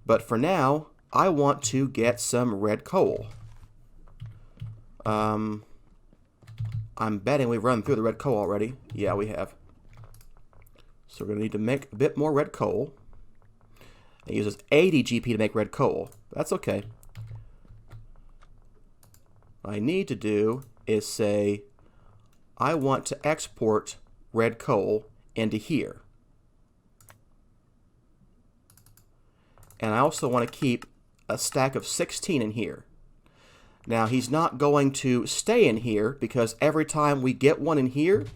But for now, I want to get some red coal. I'm betting we've run through the red coal already. Yeah, we have. So we're going to need to make a bit more red coal. It uses 80 GP to make red coal. That's okay. What I need to do is say, I want to export red coal into here. And I also want to keep a stack of 16 in here. Now, he's not going to stay in here because every time we get one in here,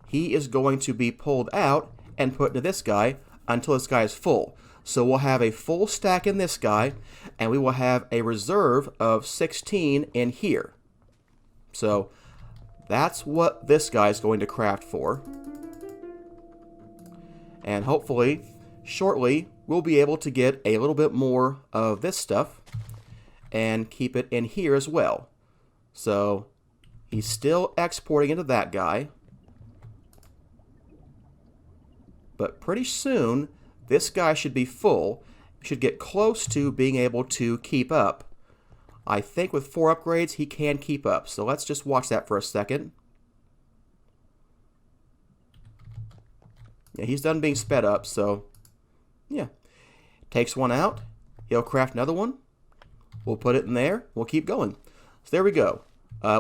he is going to be pulled out and put into this guy until this guy is full. So we'll have a full stack in this guy, and we will have a reserve of 16 in here. So that's what this guy is going to craft for. And hopefully, shortly, we'll be able to get a little bit more of this stuff and keep it in here as well. So he's still exporting into that guy. But pretty soon, this guy should be full. Should get close to being able to keep up. I think with 4 upgrades, he can keep up. So let's just watch that for a second. Yeah, he's done being sped up, so yeah. Takes one out. He'll craft another one. We'll put it in there. We'll keep going. So there we go.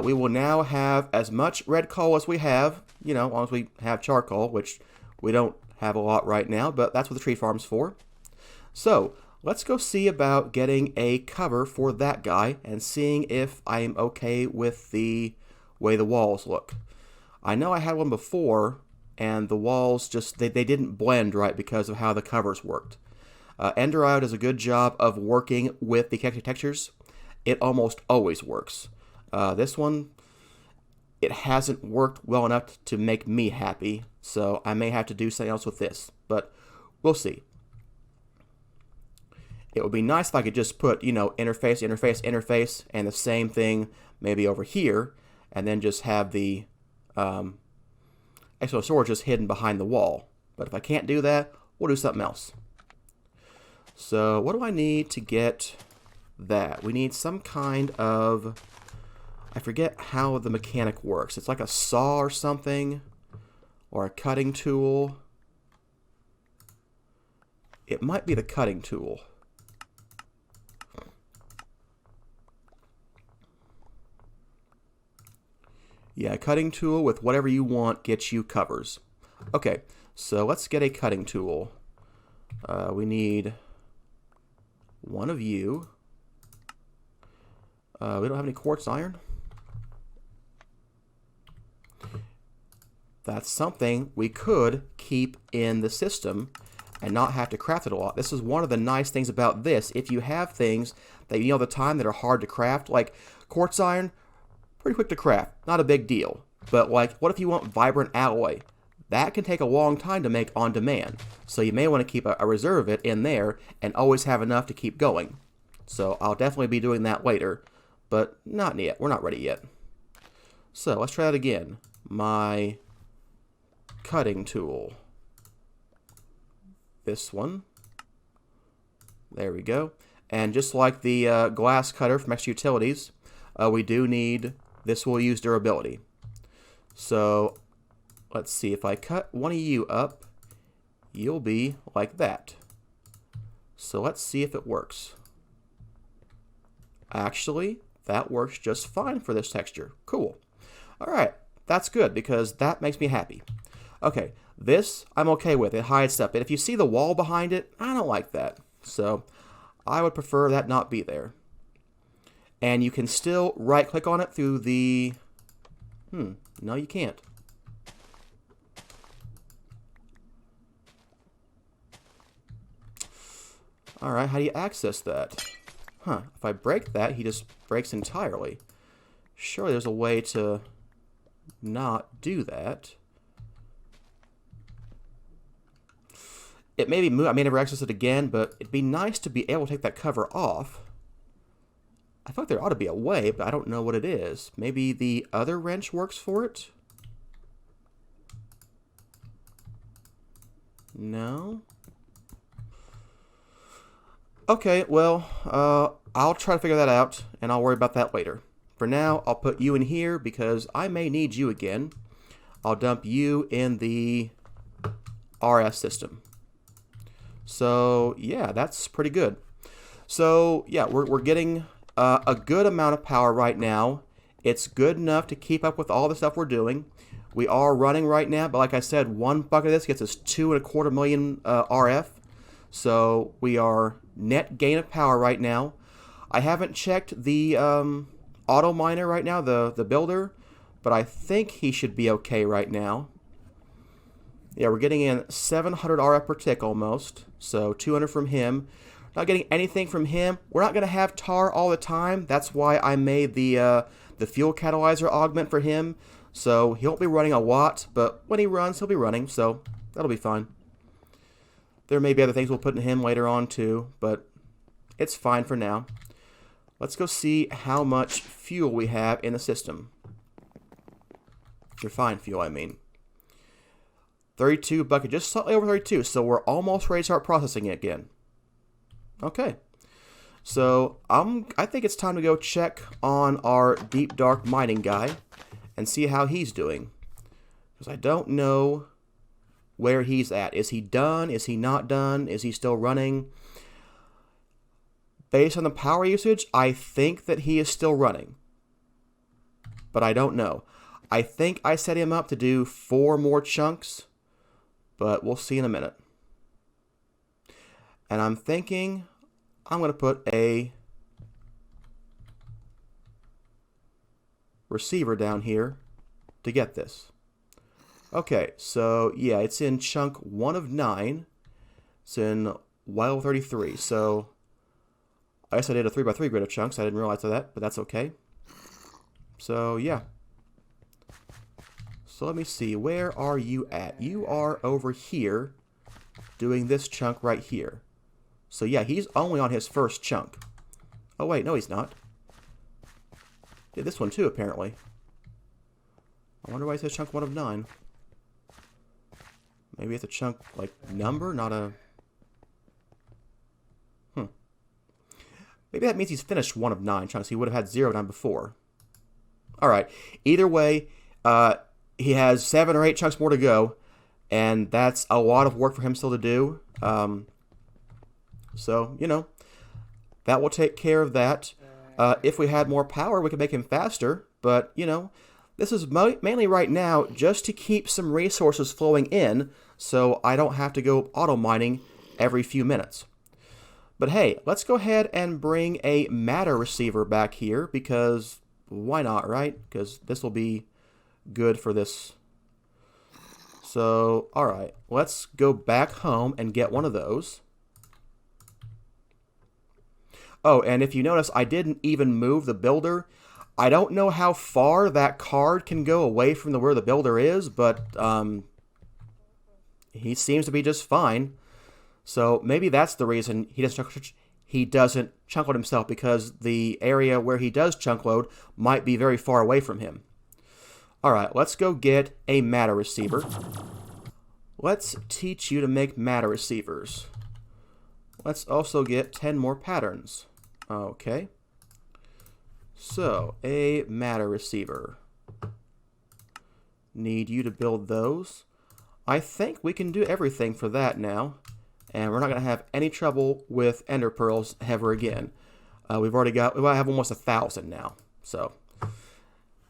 We will now have as much red coal as we have, you know, as long as we have charcoal, which we don't have a lot right now, but that's what the tree farm's for. So let's go see about getting a cover for that guy and seeing if I am okay with the way the walls look. I know I had one before, and the walls just, they didn't blend right because of how the covers worked. Enderite does a good job of working with the textures. It almost always works. This one, it hasn't worked well enough to make me happy, so I may have to do something else with this, but we'll see. It would be nice if I could just put, you know, interface, interface, interface, and the same thing maybe over here, and then just have the external storage just hidden behind the wall. But if I can't do that, we'll do something else. So what do I need to get that? We need some kind of, I forget how the mechanic works. It's like a saw or something, or a cutting tool. It might be the cutting tool. Yeah, a cutting tool with whatever you want gets you covers. Okay, so let's get a cutting tool. We need one of you. We don't have any quartz iron. That's something we could keep in the system and not have to craft it a lot. This is one of the nice things about this. If you have things that you know all the time that are hard to craft, like quartz iron, pretty quick to craft, not a big deal. But like, what if you want vibrant alloy? That can take a long time to make on demand. So you may want to keep a reserve of it in there and always have enough to keep going. So I'll definitely be doing that later, but not yet. We're not ready yet. So let's try that again. My cutting tool. This one. There we go. And just like the glass cutter from Extra Utilities, we do need, this will use durability. So let's see, if I cut one of you up, you'll be like that. So let's see if it works. Actually, that works just fine for this texture. Cool. All right, that's good because that makes me happy. Okay, this I'm okay with. It hides stuff. But if you see the wall behind it, I don't like that. So I would prefer that not be there. And you can still right-click on it through the... no, you can't. All right, how do you access that? Huh, if I break that, he just breaks entirely. Surely there's a way to not do that. It may be moved. I may never access it again, but it'd be nice to be able to take that cover off. I thought there ought to be a way, but I don't know what it is. Maybe the other wrench works for it? No? Okay, well, I'll try to figure that out, and I'll worry about that later. For now, I'll put you in here because I may need you again. I'll dump you in the RS system. So, yeah, that's pretty good. So, yeah, we're getting a good amount of power right now. It's good enough to keep up with all the stuff we're doing. We are running right now, but like I said, one bucket of this gets us 2.25 million RF. So we are net gain of power right now. I haven't checked the auto miner right now, the builder, but I think he should be okay right now. Yeah, we're getting in 700 RF per tick almost, so 200 from him. Not getting anything from him. We're not going to have tar all the time. That's why I made the fuel catalyzer augment for him. So he won't be running a lot, but when he runs, he'll be running, so that'll be fine. There may be other things we'll put in him later on too, but it's fine for now. Let's go see how much fuel we have in the system. Refined fuel, I mean. 32 bucket, just slightly over 32, so we're almost ready to start processing it again. Okay. So I think it's time to go check on our deep dark mining guy and see how he's doing. Because I don't know where he's at. Is he done? Is he not done? Is he still running? Based on the power usage, I think that he is still running. But I don't know. I think I set him up to do 4 more chunks, but we'll see in a minute. And I'm thinking I'm going to put a receiver down here to get this. Okay, so yeah, it's in chunk 1 of 9. It's in Y33. So I guess I did a 3x3 grid of chunks. I didn't realize that, but that's okay. So yeah. So let me see. Where are you at? You are over here doing this chunk right here. So yeah, he's only on his first chunk. Oh wait, no he's not. Did this one too, apparently. I wonder why it says chunk 1 of 9. Maybe it's a chunk, like, number, not a... Maybe that means he's finished 1 of 9 chunks. He would have had 0 done before. Alright, either way, he has 7 or 8 chunks more to go, and that's a lot of work for him still to do. So, you know, that will take care of that. If we had more power, we could make him faster, but, you know, this is mainly right now just to keep some resources flowing in, so I don't have to go auto mining every few minutes. But hey, let's go ahead and bring a matter receiver back here, because why not, right? Because this will be good for this. So, alright, let's go back home and get one of those. Oh, and if you notice, I didn't even move the builder. I don't know how far that card can go away from where the builder is, but he seems to be just fine. So maybe that's the reason he doesn't chunk load himself, because the area where he does chunk load might be very far away from him. Alright, let's go get a matter receiver. Let's teach you to make matter receivers. Let's also get 10 more patterns. Okay. So, a matter receiver. Need you to build those. I think we can do everything for that now. And we're not going to have any trouble with ender pearls ever again. We have almost 1,000 now. So,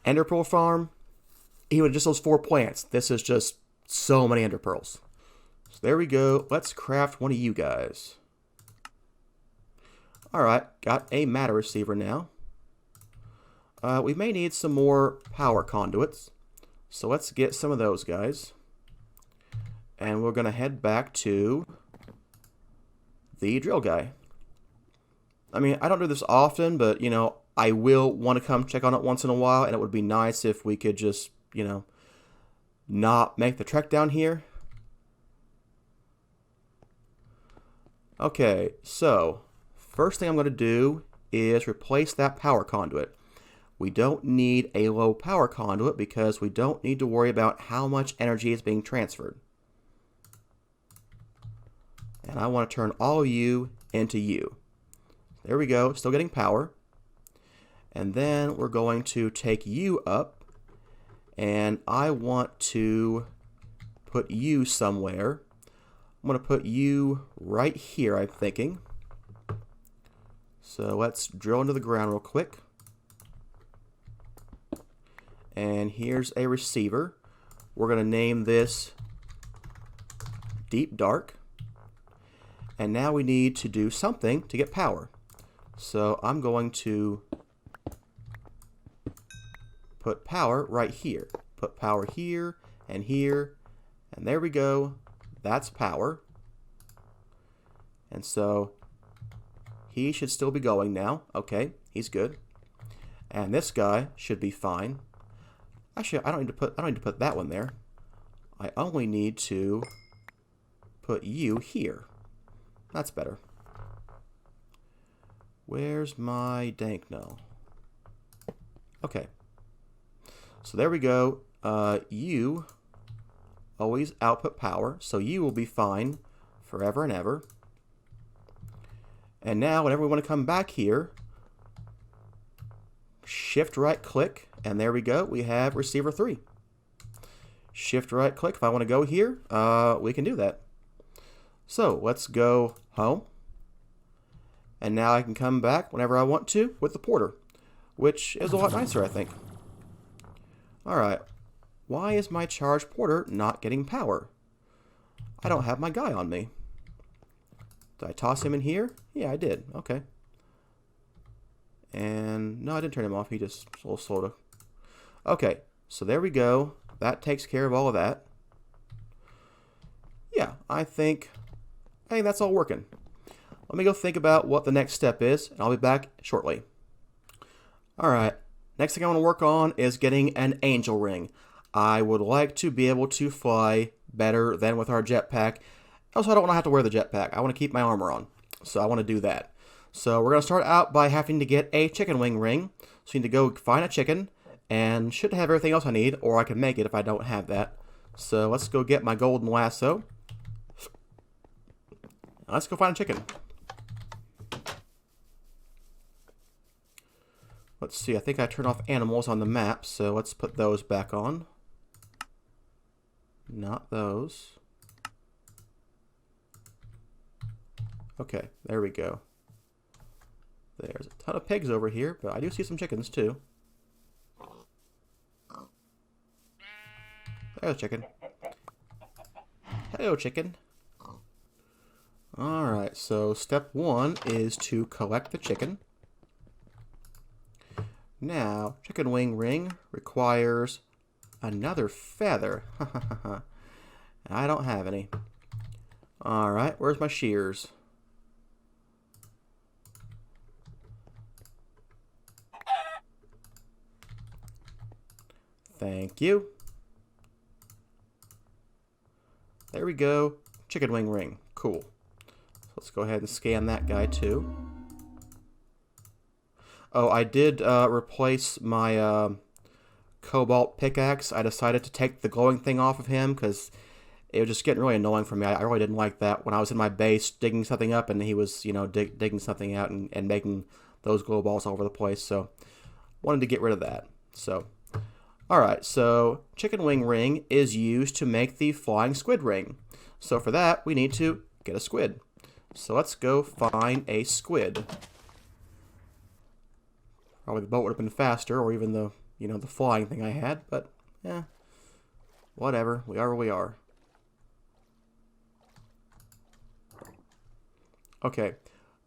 ender pearl farm, even just those 4 plants. This is just so many ender pearls. So there we go. Let's craft one of you guys. Alright, got a matter receiver now. We may need some more power conduits. So let's get some of those guys. And we're going to head back to the drill guy. I mean, I don't do this often, but, you know, I will want to come check on it once in a while, and it would be nice if we could just, you know, not make the trek down here. Okay, so first thing I'm going to do is replace that power conduit. We don't need a low power conduit because we don't need to worry about how much energy is being transferred. And I want to turn all of you into you. There we go. Still getting power. And then we're going to take you up. And I want to put you somewhere. I'm going to put you right here, I'm thinking. So let's drill into the ground real quick. And here's a receiver. We're going to name this Deep Dark. And now we need to do something to get power. So I'm going to put power right here. Put power here and here. And there we go. That's power. And so he should still be going now. Okay, he's good. And this guy should be fine. Actually, I don't need to put that one there. I only need to put you here. That's better. Where's my dank no? Okay. So there we go. You always output power, so you will be fine forever and ever. And now whenever we want to come back here, shift right click, and there we go. We have receiver 3. Shift right click. If I want to go here, we can do that. So let's go home. And now I can come back whenever I want to with the porter, which is a lot nicer, I think. Alright. Why is my charged porter not getting power? I don't have my guy on me. Did I toss him in here? Yeah, I did. Okay. And no, I didn't turn him off. He just a little slow to... Okay, so there we go. That takes care of all of that. Yeah, I think that's all working. Let me go think about what the next step is, and I'll be back shortly. Alright, next thing I want to work on is getting an angel ring. I would like to be able to fly better than with our jetpack. Also, I don't want to have to wear the jetpack. I want to keep my armor on. So I want to do that. So we're going to start out by having to get a chicken wing ring. So you need to go find a chicken, and should have everything else I need, or I can make it if I don't have that. So let's go get my golden lasso. Let's go find a chicken. Let's see, I think I turned off animals on the map, so let's put those back on. Not those. Okay, there we go. There's a ton of pigs over here, but I do see some chickens too. There's a chicken. Hello, chicken. Alright, so step 1 is to collect the chicken. Now, chicken wing ring requires another feather. I don't have any. Alright, where's my shears? Thank you. There we go. Chicken wing ring. Cool. So let's go ahead and scan that guy too. Oh, I did replace my cobalt pickaxe. I decided to take the glowing thing off of him because it was just getting really annoying for me. I really didn't like that when I was in my base digging something up and he was, you know, digging something out and making those glow balls all over the place. So wanted to get rid of that. So, alright, so chicken wing ring is used to make the flying squid ring. So for that, we need to get a squid. So let's go find a squid. Probably the boat would have been faster, or even the, you know, the flying thing I had, but, yeah, whatever. We are where we are. Okay,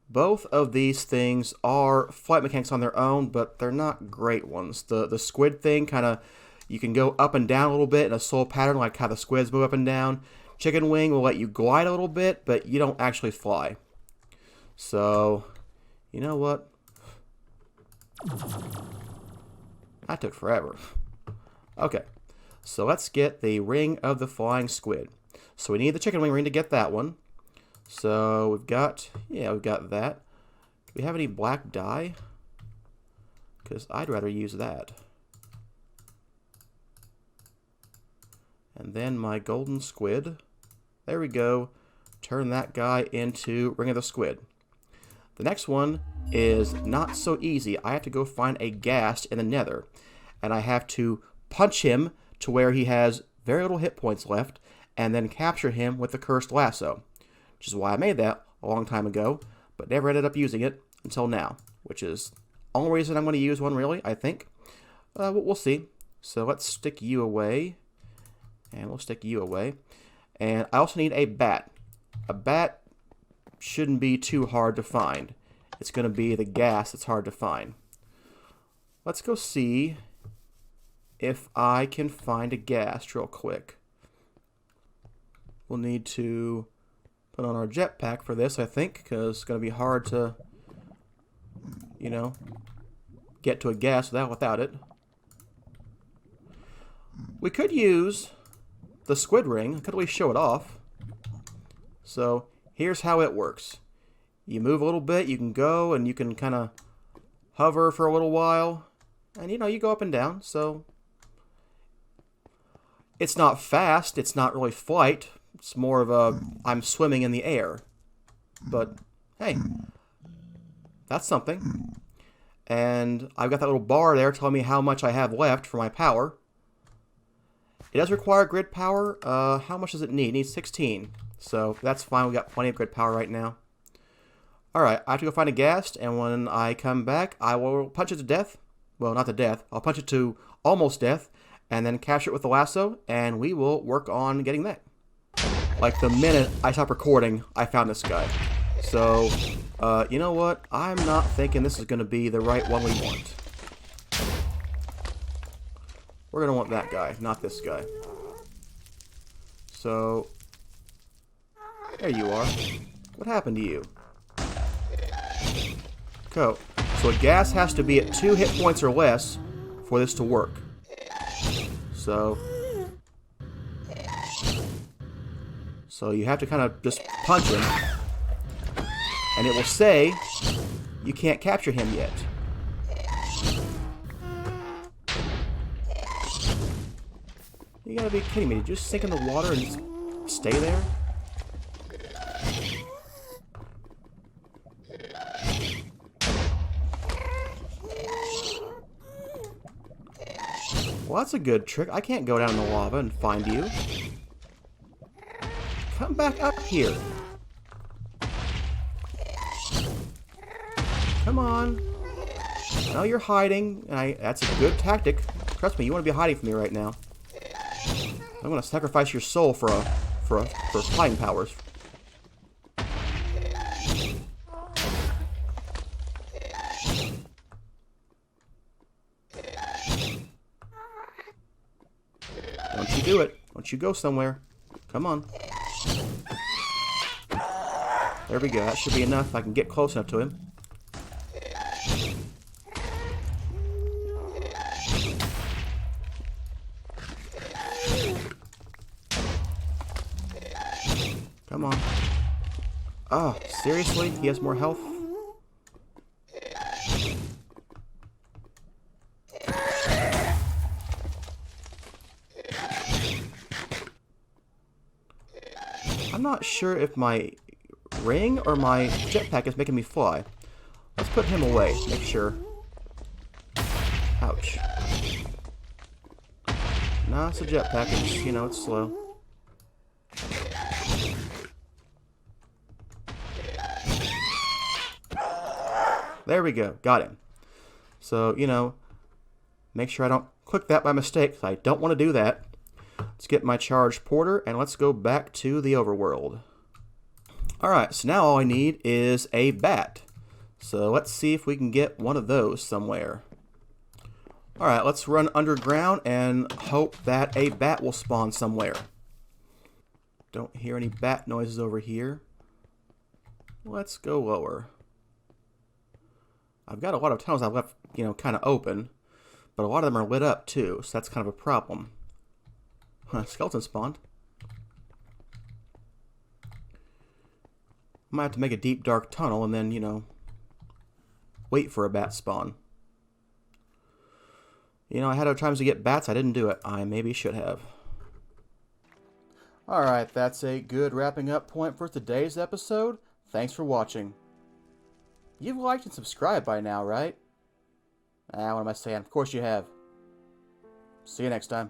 both of these things are flight mechanics on their own, but they're not great ones. The squid thing, kind of, you can go up and down a little bit in a slow pattern, like how the squids move up and down. Chicken wing will let you glide a little bit, but you don't actually fly. So, you know what? That took forever. Okay, so let's get the ring of the flying squid. So we need the chicken wing ring to get that one. So we've got, yeah, we've got that. Do we have any black dye? Because I'd rather use that. And then my golden squid. There we go. Turn that guy into Ring of the Squid. The next one is not so easy. I have to go find a ghast in the nether, and I have to punch him to where he has very little hit points left, and then capture him with the cursed lasso, which is why I made that a long time ago, but never ended up using it until now, which is the only reason I'm going to use one, really, I think. We'll see. So let's stick you away, and we'll stick you away. And I also need a bat. A bat shouldn't be too hard to find. It's going to be the ghast that's hard to find. Let's go see if I can find a ghast real quick. We'll need to put on our jetpack for this, I think, because it's going to be hard to, you know, get to a ghast without it. We could use the squid ring. I could at least show it off. So here's how it works. You move a little bit, you can go, and you can kind of hover for a little while. And, you know, you go up and down, so it's not fast, it's not really flight. It's more of a, I'm swimming in the air. But, hey, that's something. And I've got that little bar there telling me how much I have left for my power. It does require grid power. How much does it need? It needs 16. So that's fine. We've got plenty of grid power right now. Alright, I have to go find a ghast, and when I come back, I will punch it to death. Well, not to death. I'll punch it to almost death, and then capture it with the lasso, and we will work on getting that. Like the minute I stop recording, I found this guy. So, you know what? I'm not thinking this is going to be the right one we want. We're going to want that guy, not this guy. So, there you are. What happened to you? Cool. So a ghast has to be at 2 hit points or less for this to work. So you have to kind of just punch him, and it will say you can't capture him yet. You gotta be kidding me. Did you just sink in the water and just stay there? Well, that's a good trick. I can't go down in the lava and find you. Come back up here. Come on. Now you're hiding. That's a good tactic. Trust me, you want to be hiding from me right now. I'm going to sacrifice your soul for hiding powers. Don't you do it. Don't you go somewhere. Come on. There we go. That should be enough. I can get close enough to him. Come on. Oh, seriously? He has more health? I'm not sure if my ring or my jetpack is making me fly. Let's put him away. Make sure. Ouch. Nah, it's a jetpack. It's, you know, it's slow. There we go. Got him. So, you know, make sure I don't click that by mistake. I don't want to do that. Let's get my charged porter, and let's go back to the overworld. Alright, so now all I need is a bat. So let's see if we can get one of those somewhere. Alright, let's run underground and hope that a bat will spawn somewhere. Don't hear any bat noises over here. Let's go lower. I've got a lot of tunnels I've left, you know, kind of open, but a lot of them are lit up too, so that's kind of a problem. Skeleton spawned. Might have to make a deep, dark tunnel and then, you know, wait for a bat spawn. You know, I had other times to get bats. I didn't do it. I maybe should have. Alright, that's a good wrapping up point for today's episode. Thanks for watching. You've liked and subscribed by now, right? What am I saying? Of course you have. See you next time.